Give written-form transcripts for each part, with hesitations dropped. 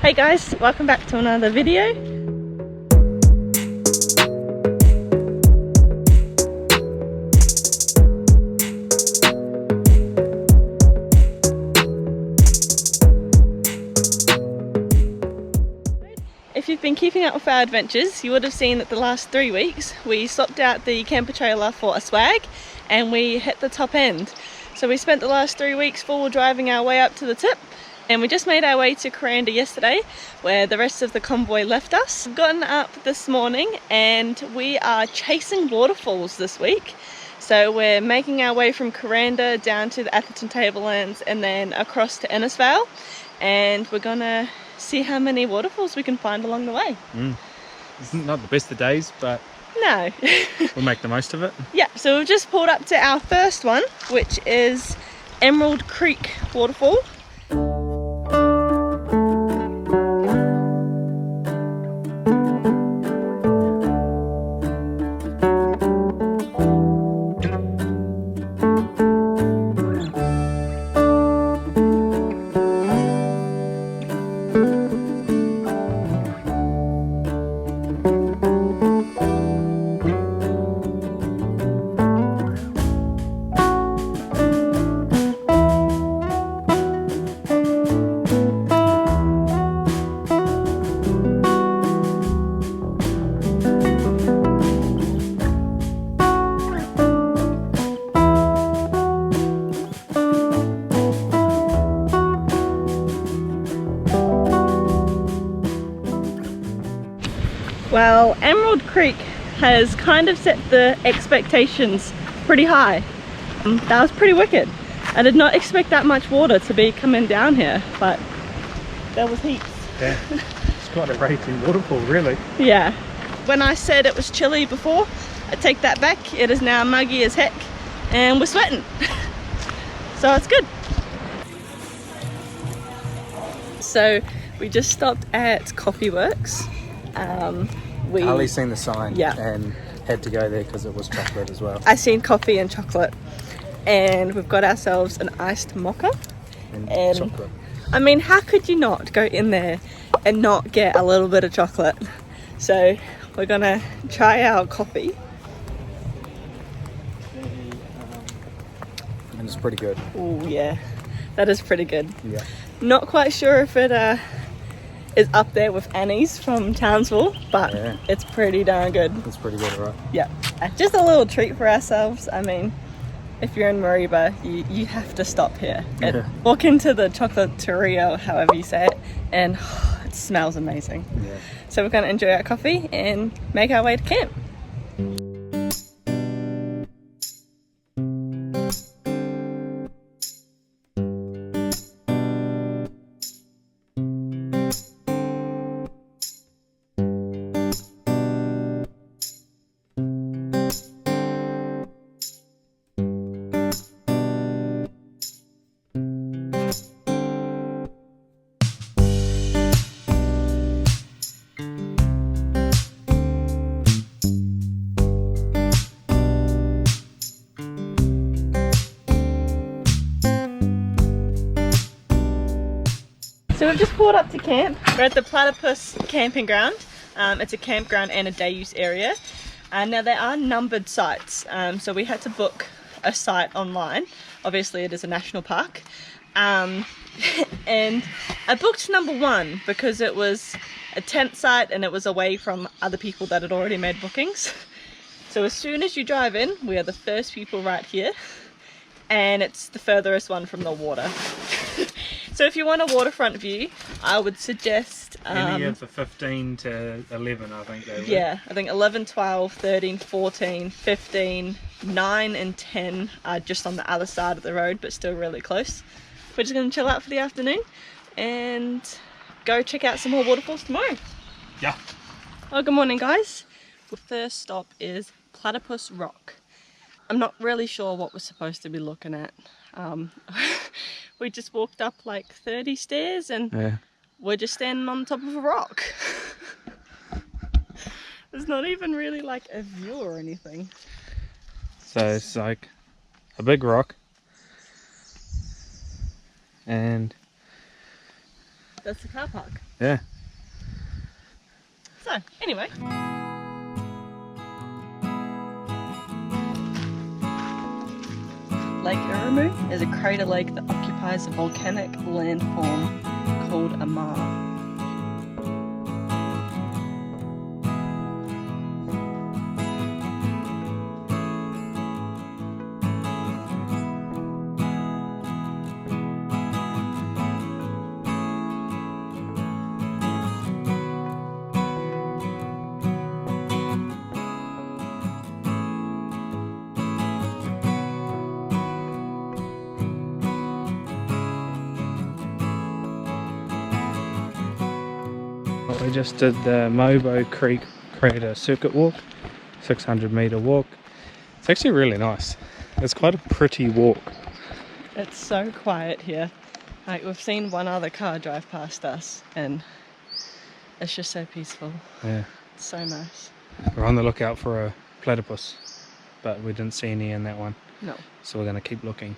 Hey guys, welcome back to another video. If you've been keeping up with our adventures, you would have seen that the last 3 weeks we swapped out the camper trailer for a swag and we hit the top end. So we spent the last 3 weeks forward driving our way up to the tip, and we just made our way to Kuranda yesterday where the rest of the convoy left us. We've gotten up this morning and we are chasing waterfalls this week. So we're making our way from Kuranda down to the Atherton Tablelands and then across to Innisfail, and we're gonna see how many waterfalls we can find along the way. It's not the best of days, but no. we'll make the most of it. Yeah, so we've just pulled up to our first one, which is Emerald Creek Waterfall. Well, Emerald Creek has kind of set the expectations pretty high. That was pretty wicked. I did not expect that much water to be coming down here, but there was heaps. Yeah, it's quite a raging waterfall, really. Yeah. When I said it was chilly before, I take that back. It is now muggy as heck and we're sweating. So it's good. So we just stopped at Coffee Works. Ali's seen the sign, yeah, and had to go there because it was chocolate as well. I seen coffee and chocolate, and we've got ourselves an iced mocha and chocolate. I mean, how could you not go in there and not get a little bit of chocolate? So we're gonna try our coffee. And it's pretty good. Oh yeah, that is pretty good. Yeah. Not quite sure if it is up there with Annie's from Townsville, but yeah, it's pretty darn good. It's pretty good, right? Yeah, just a little treat for ourselves. I mean, if you're in Mariba, you have to stop here and walk into the chocolateria, however you say it, and it smells amazing. Yeah. So we're going to enjoy our coffee and make our way to camp. So we've just pulled up to camp. We're at the Platypus camping ground. It's a campground and a day use area. Now there are numbered sites, so we had to book a site online. Obviously it is a national park. And I booked number 1 because it was a tent site and it was away from other people that had already made bookings. So as soon as you drive in, we are the first people right here, and it's the furthest one from the water. So if you want a waterfront view, I would suggest any of the 15 to 11, I think they were. Yeah, I think 11, 12, 13, 14, 15, 9 and 10 are just on the other side of the road, but still really close. We're just going to chill out for the afternoon and go check out some more waterfalls tomorrow. Yeah. Well, good morning guys. The first stop is Platypus Rock. I'm not really sure what we're supposed to be looking at. We just walked up like 30 stairs and we're just standing on top of a rock. There's not even really like a view or anything. So it's like a big rock and That's the car park. Yeah. So, anyway. Lake Uramu is a crater lake that occupies a volcanic landform called a maar. We just did the Mobo Creek Crater Circuit Walk, 600-meter walk. It's actually really nice. It's quite a pretty walk. It's so quiet here. Like, we've seen one other car drive past us and it's just so peaceful. Yeah. It's so nice. We're on the lookout for a platypus, but we didn't see any in that one. No. So we're going to keep looking.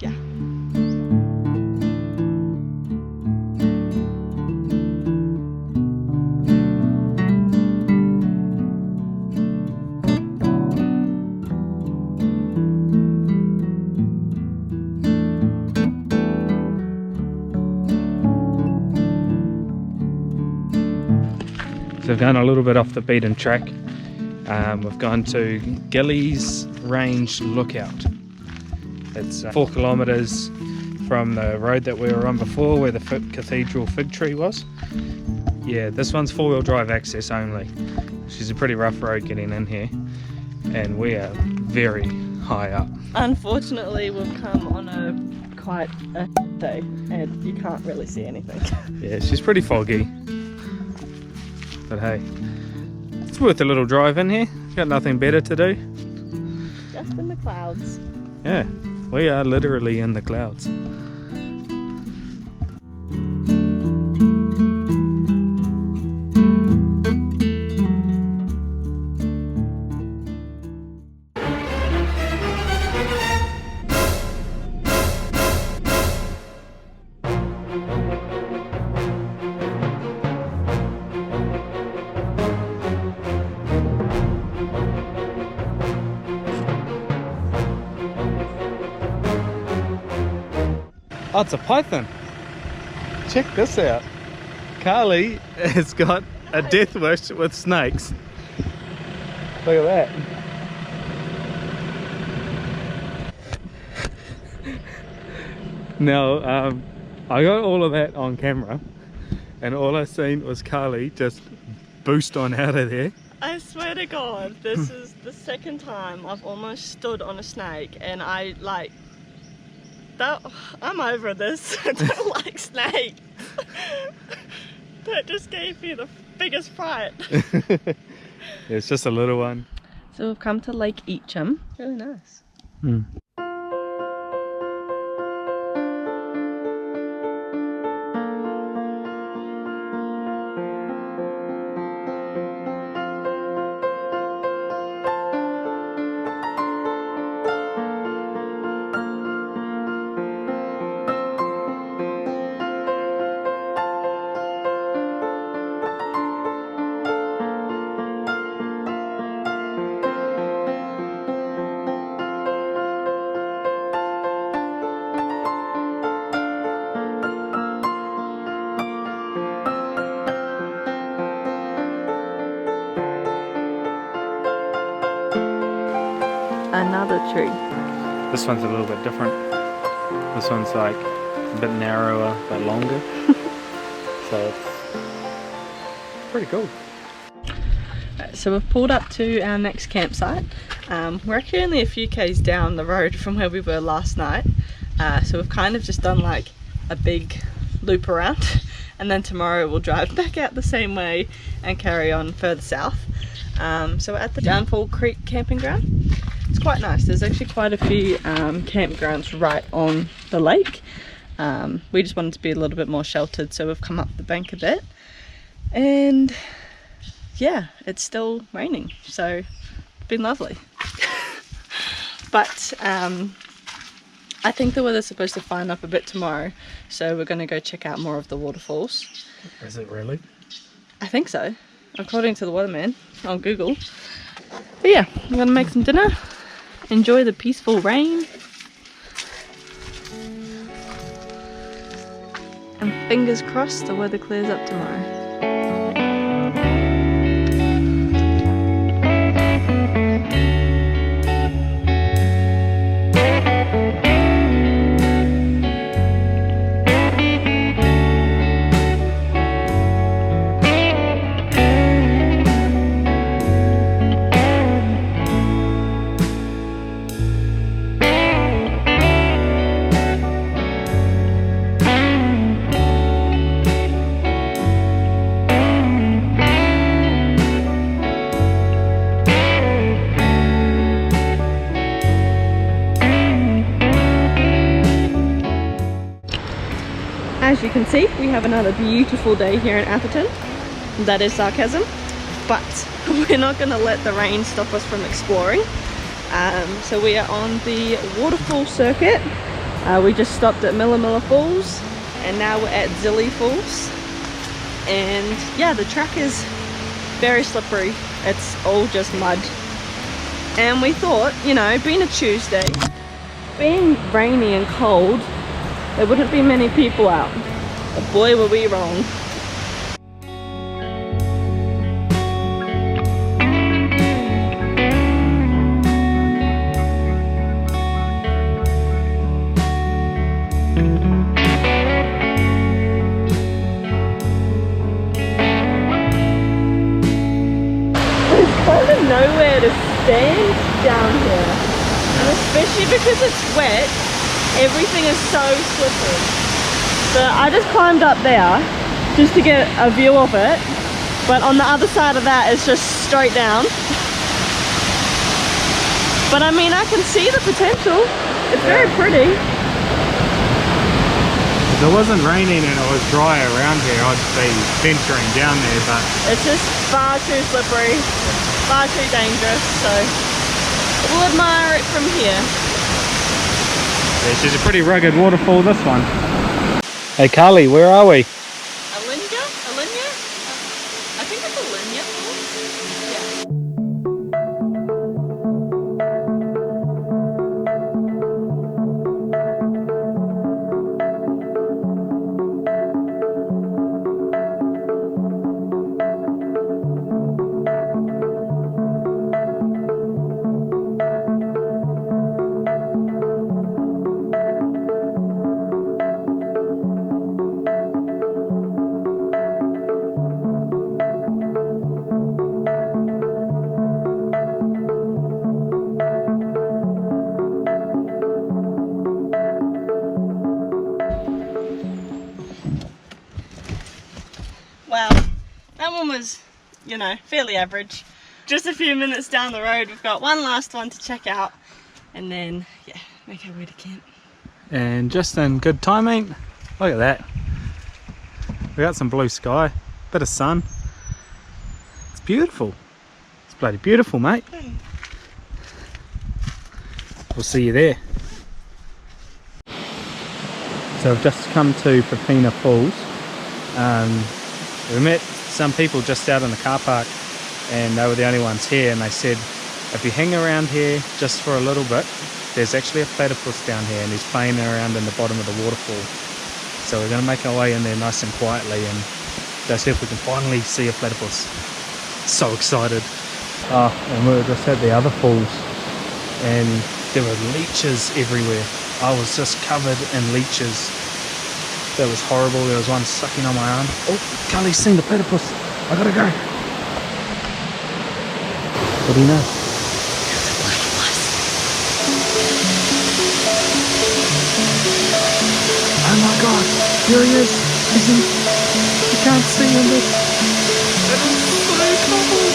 Yeah. So we've gone a little bit off the beaten track. We've gone to Gillies Range Lookout. It's 4 kilometres from the road that we were on before, where the cathedral fig tree was. Yeah, this one's 4-wheel drive access only, which is a pretty rough road getting in here, and we are very high up. Unfortunately, we've come on quite a day and you can't really see anything. Yeah, she's pretty foggy. But hey, it's worth a little drive in here. Got nothing better to do. Just in the clouds. Yeah, we are literally in the clouds. Oh, it's a python. Check this out. Carly has got a death wish with snakes. Look at that. Now, I got all of that on camera, and all I seen was Carly just boost on out of there. I swear to God, this is the second time I've almost stood on a snake, and I'm over this. I don't like snakes. That just gave me the biggest fright. Yeah, it's just a little one. So we've come to Lake Eacham. Really nice. Another tree. This one's a little bit different. This one's like a bit narrower but longer. So it's pretty cool. Right, so we've pulled up to our next campsite. We're actually only a few k's down the road from where we were last night. So we've kind of just done like a big loop around, and then tomorrow we'll drive back out the same way and carry on further south. So we're at the Downfall Creek camping ground. It's quite nice. There's actually quite a few campgrounds right on the lake. We just wanted to be a little bit more sheltered, so we've come up the bank a bit. And yeah, it's still raining, so it's been lovely. But I think the weather's supposed to fine up a bit tomorrow, so we're going to go check out more of the waterfalls. Is it really? I think so, according to the Wallaman on Google. But yeah, I'm going to make some dinner, enjoy the peaceful rain, and fingers crossed the weather clears up tomorrow. As you can see, we have another beautiful day here in Atherton. That is sarcasm, but we're not going to let the rain stop us from exploring. So we are on the waterfall circuit. We just stopped at Milla Falls, and now we're at Zilly Falls. And yeah, the track is very slippery. It's all just mud. And we thought, you know, being a Tuesday, being rainy and cold, there wouldn't be many people out. But boy, were we wrong. There's kind of nowhere to stand down here. And especially because it's wet, everything is so slippery. So I just climbed up there just to get a view of it, but on the other side of that it's just straight down. But I mean, I can see the potential. It's very pretty. If it wasn't raining and it was dry around here, I'd be venturing down there, but It's just far too slippery, far too dangerous, so we'll admire it from here. it's just a pretty rugged waterfall, this one. Hey Carly, where are we? Alinya? I think it's Alinya Falls. Yeah. Wow, that one was, you know, fairly average. Just a few minutes down the road, we've got one last one to check out, and then, yeah, make our way to camp. And just in good timing, look at that. We got some blue sky, bit of sun. It's beautiful. It's bloody beautiful, mate. We'll see you there. So I've just come to Pepina Falls. We met some people just out in the car park, and they were the only ones here, and they said if you hang around here just for a little bit, there's actually a platypus down here, and he's playing around in the bottom of the waterfall. So we're going to make our way in there nice and quietly and go see if we can finally see a platypus. So excited. And we were just at the other falls, and there were leeches everywhere. I was just covered in leeches. That was horrible. There was one sucking on my arm. Oh, Carly's seen the platypus. I gotta go. What do you know? Oh my god, here he is. You can't see him. That is so cool.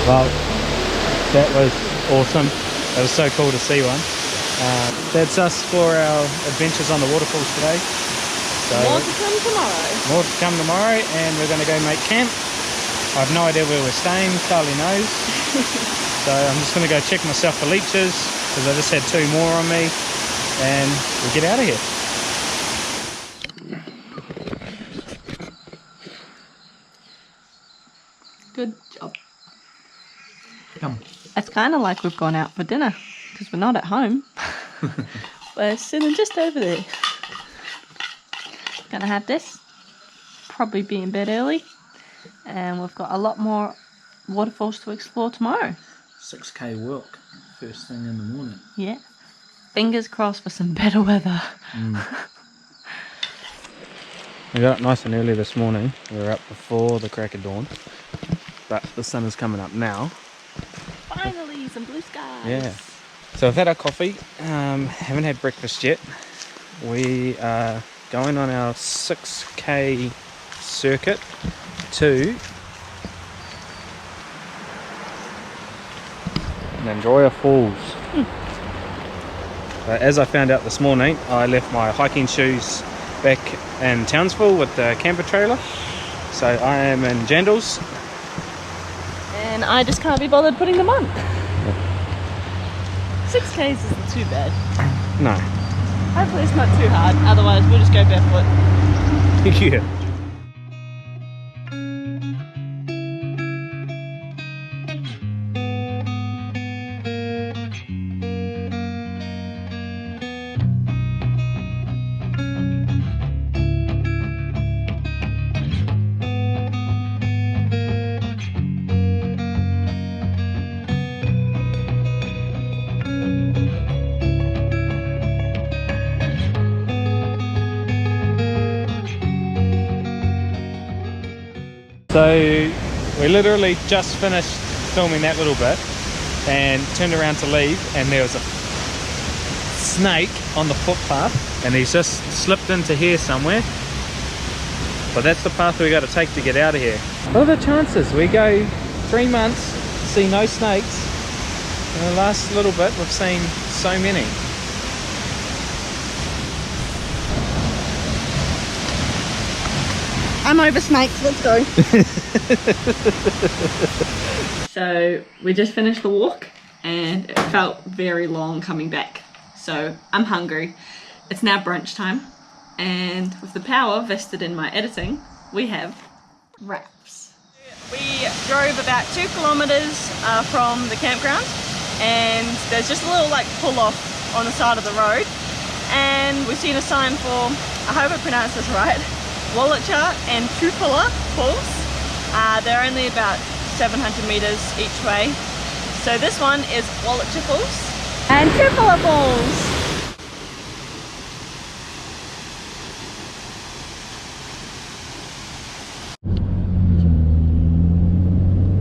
Well, that was awesome. It was so cool to see one. That's us for our adventures on the waterfalls today. So More to come tomorrow. More to come tomorrow, and we're going to go make camp. I have no idea where we're staying, Carly knows. So I'm just going to go check myself for leeches, because I just had 2 more on me, and we'll get out of here. Good job. Come. It's kind of like we've gone out for dinner, because we're not at home. We're sitting just over there. Gonna have this. Probably be in bed early. And we've got a lot more waterfalls to explore tomorrow. 6k walk, first thing in the morning. Yeah. Fingers crossed for some better weather. We got up nice and early this morning. We were up before the crack of dawn. But the sun is coming up now. Finally, some blue skies. Yeah. So we've had our coffee. Haven't had breakfast yet. We are going on our 6k circuit to Nanjoya Falls. As I found out this morning, I left my hiking shoes back in Townsville with the camper trailer. So I am in Jandals. And I just can't be bothered putting them on. 6Ks isn't too bad. No. Hopefully it's not too hard, otherwise we'll just go barefoot. Yeah. So we literally just finished filming that little bit and turned around to leave, and there was a snake on the footpath and he's just slipped into here somewhere. But that's the path we got to take to get out of here. What are the chances? We go 3 months, see no snakes. In the last little bit we've seen so many. I'm over snakes, let's go. So we just finished the walk and it felt very long coming back. So I'm hungry. It's now brunch time, and with the power vested in my editing, we have wraps. We drove about 2 kilometers from the campground, and there's just a little like pull off on the side of the road, and we've seen a sign for, I hope I pronounced this right, Wallaman and Tupula Falls. They're only about 700 meters each way. So this one is Wallaman Falls and Tupula Falls.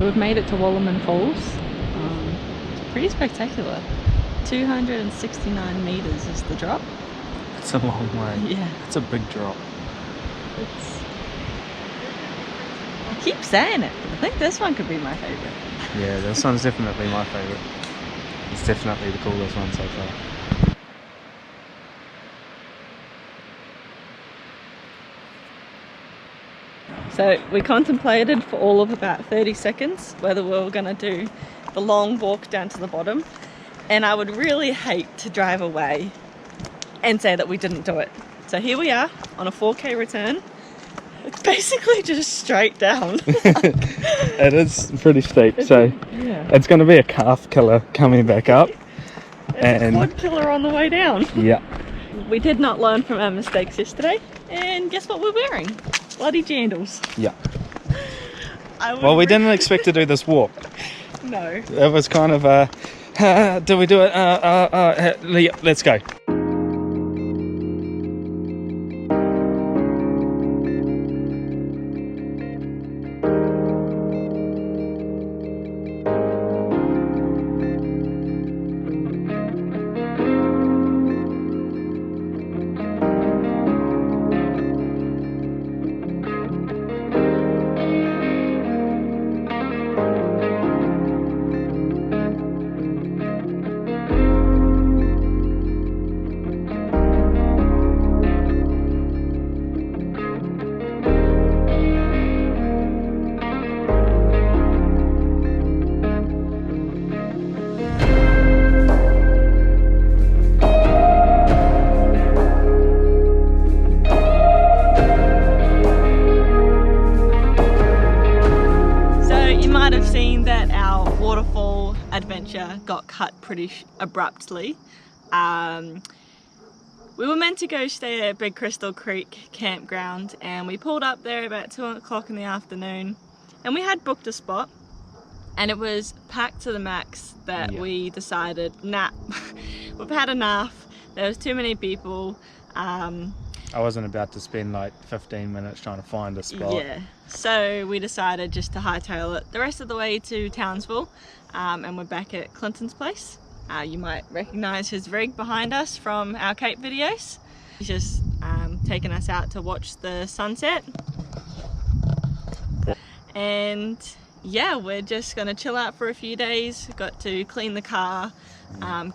We've made it to Wallaman Falls. It's pretty spectacular. 269 meters is the drop. It's a long way. Yeah. It's a big drop. I keep saying it, but I think this one could be my favourite. Yeah, this one's definitely my favourite. It's definitely the coolest one so far. So we contemplated for all of about 30 seconds whether we were going to do the long walk down to the bottom, and I would really hate to drive away and say that we didn't do it. So here we are on a 4k return. It's basically just straight down. It is pretty steep, so yeah. it's going to be a calf killer coming back up. It's a quad killer on the way down. Yeah. We did not learn from our mistakes yesterday, and guess what we're wearing? Bloody jandals. Yeah. Well, we didn't expect to do this walk. No. It was kind of a, do we do it? Yeah, let's go. got cut pretty abruptly. We were meant to go stay at Big Crystal Creek campground, and we pulled up there about 2 o'clock in the afternoon, and we had booked a spot, and it was packed to the max that we decided, nah, we've had enough. There was too many people. I wasn't about to spend like 15 minutes trying to find a spot. Yeah, so we decided just to hightail it the rest of the way to Townsville, and we're back at Clinton's place. You might recognise his rig behind us from our Cape videos. He's just taken us out to watch the sunset. And yeah, we're just going to chill out for a few days. Got to clean the car,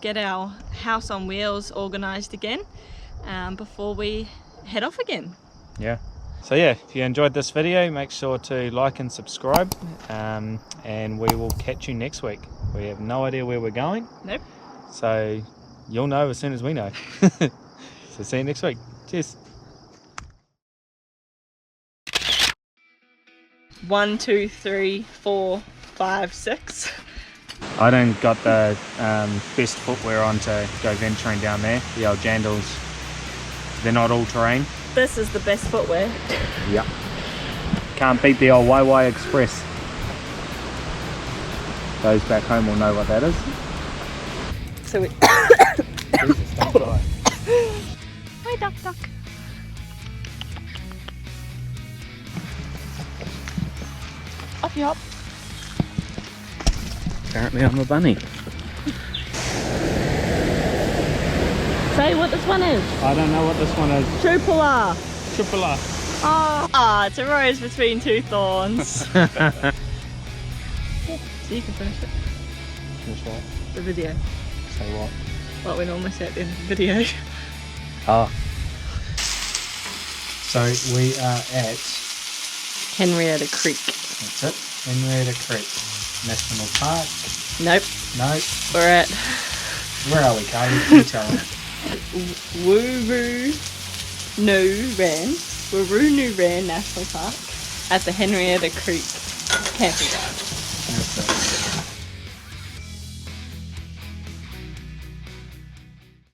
get our house on wheels organised again before we head off again. Yeah. So yeah, if you enjoyed this video, make sure to like and subscribe, and we will catch you next week. We have no idea where we're going. Nope. So you'll know as soon as we know. So see you next week. Cheers. 1, 2, 3, 4, 5, 6. I don't got the best footwear on to go venturing down there. The old jandals, they're not all terrain. This is the best footwear. Yep. Can't beat the old YY Express. Those back home will know what that is. So we... Jesus, don't die. Hi, duck, duck. Up you hop. Apparently I'm a bunny. Say what this one is. I don't know what this one is. Trupala. Trupala. Oh, it's a rose between two thorns. So you can finish it. Finish what? The video. Say what? What we normally say at the end of the video. Ah. So we are at... Henrietta Creek. That's it. Henrietta Creek National Park. Nope. Nope. We're at... Where are we, Carly? You tell me. Wurrunguran National Park at the Henrietta Creek camping ground.